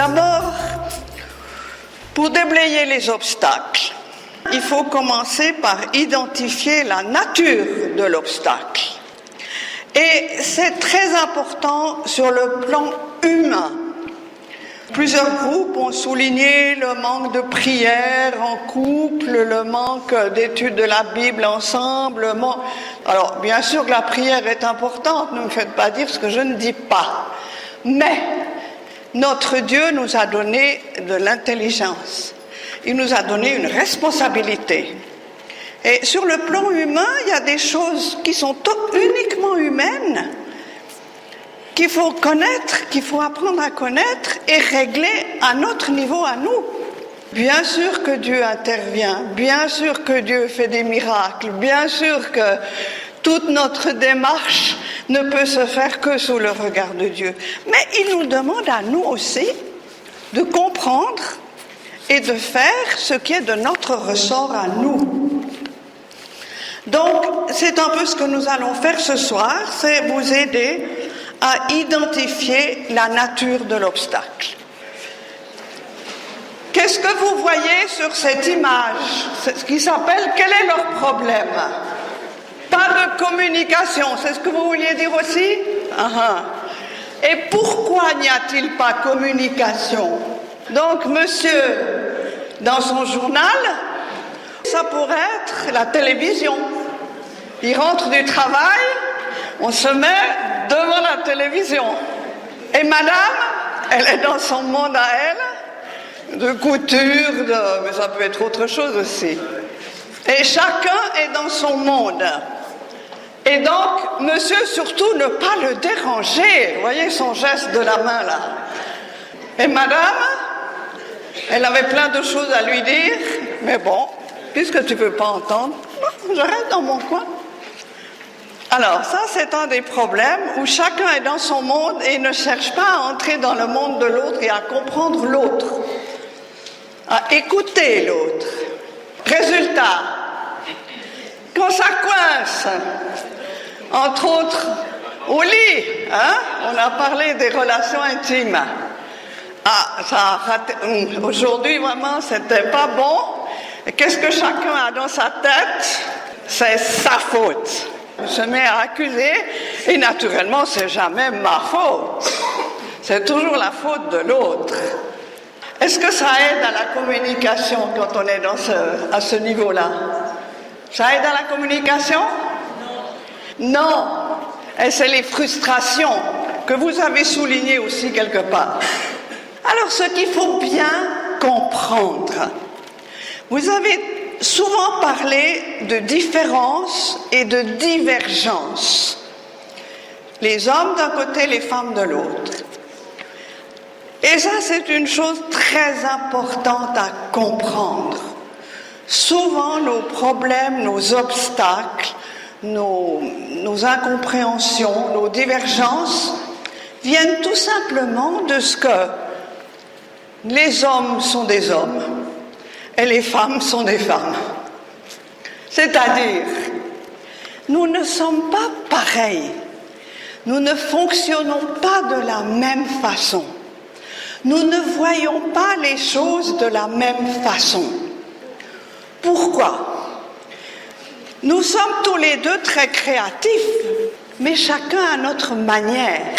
D'abord, pour déblayer les obstacles, il faut commencer par identifier la nature de l'obstacle. Et c'est très important sur le plan humain. Plusieurs groupes ont souligné le manque de prière en couple, le manque d'études de la Bible ensemble. Alors, bien sûr que la prière est importante, ne me faites pas dire ce que je ne dis pas. Mais notre Dieu nous a donné de l'intelligence. Il nous a donné une responsabilité. Et sur le plan humain, il y a des choses qui sont uniquement humaines, qu'il faut connaître, qu'il faut apprendre à connaître et régler à notre niveau à nous. Bien sûr que Dieu intervient, bien sûr que Dieu fait des miracles, bien sûr que toute notre démarche ne peut se faire que sous le regard de Dieu. Mais il nous demande à nous aussi de comprendre et de faire ce qui est de notre ressort à nous. Donc, c'est un peu ce que nous allons faire ce soir, c'est vous aider à identifier la nature de l'obstacle. Qu'est-ce que vous voyez sur cette image? C'est ce qui s'appelle « Quel est leur problème ?» Pas de communication, c'est ce que vous vouliez dire aussi? Et pourquoi n'y a-t-il pas communication? Donc, monsieur, dans son journal, ça pourrait être la télévision. Il rentre du travail, on se met devant la télévision. Et madame, elle est dans son monde à elle, de couture, mais ça peut être autre chose aussi. Et chacun est dans son monde. Et donc, monsieur, surtout, ne pas le déranger. Vous voyez son geste de la main, là. Et madame, elle avait plein de choses à lui dire, mais bon, puisque tu ne peux pas entendre, je reste dans mon coin. Alors, ça, c'est un des problèmes où chacun est dans son monde et ne cherche pas à entrer dans le monde de l'autre et à comprendre l'autre, à écouter l'autre. Résultat, quand ça coince, entre autres au lit, on a parlé des relations intimes. Ça a raté. Aujourd'hui, vraiment, c'était pas bon. Et qu'est-ce que chacun a dans sa tête? C'est sa faute. On se met à accuser, et naturellement, c'est jamais ma faute. C'est toujours la faute de l'autre. Est-ce que ça aide à la communication quand on est à ce niveau-là? Ça aide à la communication? Non. Et c'est les frustrations que vous avez soulignées aussi quelque part. Alors, ce qu'il faut bien comprendre, vous avez souvent parlé de différence et de divergence. Les hommes d'un côté, les femmes de l'autre. Et ça, c'est une chose très importante à comprendre. Souvent, nos problèmes, nos obstacles, nos incompréhensions, nos divergences viennent tout simplement de ce que les hommes sont des hommes et les femmes sont des femmes. C'est-à-dire, nous ne sommes pas pareils. Nous ne fonctionnons pas de la même façon. Nous ne voyons pas les choses de la même façon. Pourquoi? Nous sommes tous les deux très créatifs, mais chacun à notre manière,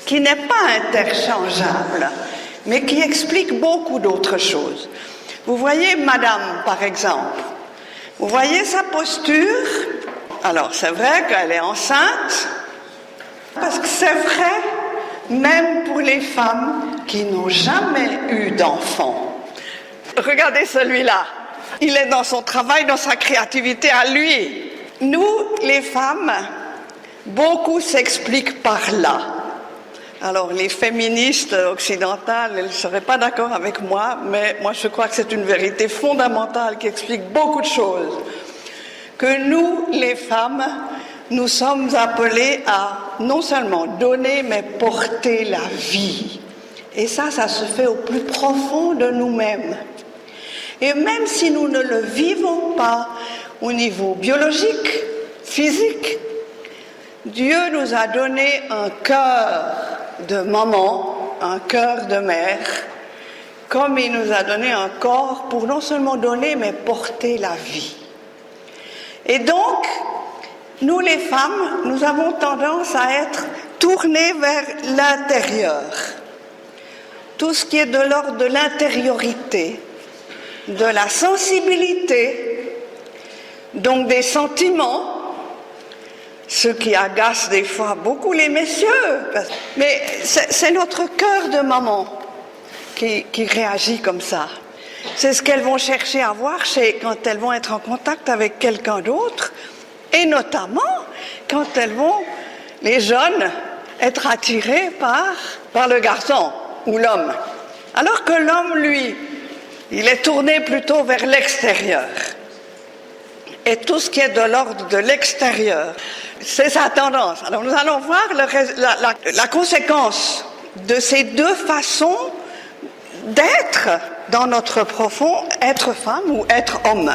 qui n'est pas interchangeable, mais qui explique beaucoup d'autres choses. Vous voyez madame, par exemple, vous voyez sa posture? Alors c'est vrai qu'elle est enceinte, parce que c'est vrai, même pour les femmes qui n'ont jamais eu d'enfant. Regardez celui-là, il est dans son travail, dans sa créativité à lui. Nous, les femmes, beaucoup s'expliquent par là. Alors les féministes occidentales, elles ne seraient pas d'accord avec moi, mais moi je crois que c'est une vérité fondamentale qui explique beaucoup de choses. Que nous, les femmes, nous sommes appelés à non seulement donner, mais porter la vie. Et ça se fait au plus profond de nous-mêmes. Et même si nous ne le vivons pas au niveau biologique, physique, Dieu nous a donné un cœur de maman, un cœur de mère, comme il nous a donné un corps pour non seulement donner, mais porter la vie. Et donc, nous les femmes, nous avons tendance à être tournées vers l'intérieur. Tout ce qui est de l'ordre de l'intériorité, de la sensibilité, donc des sentiments, ce qui agace des fois beaucoup les messieurs. Mais c'est notre cœur de maman qui réagit comme ça. C'est ce qu'elles vont chercher à voir quand elles vont être en contact avec quelqu'un d'autre, et notamment quand les jeunes, être attirés par le garçon ou l'homme. Alors que l'homme, lui, il est tourné plutôt vers l'extérieur. Et tout ce qui est de l'ordre de l'extérieur, c'est sa tendance. Alors nous allons voir la conséquence de ces deux façons d'être dans notre profond être femme ou être homme.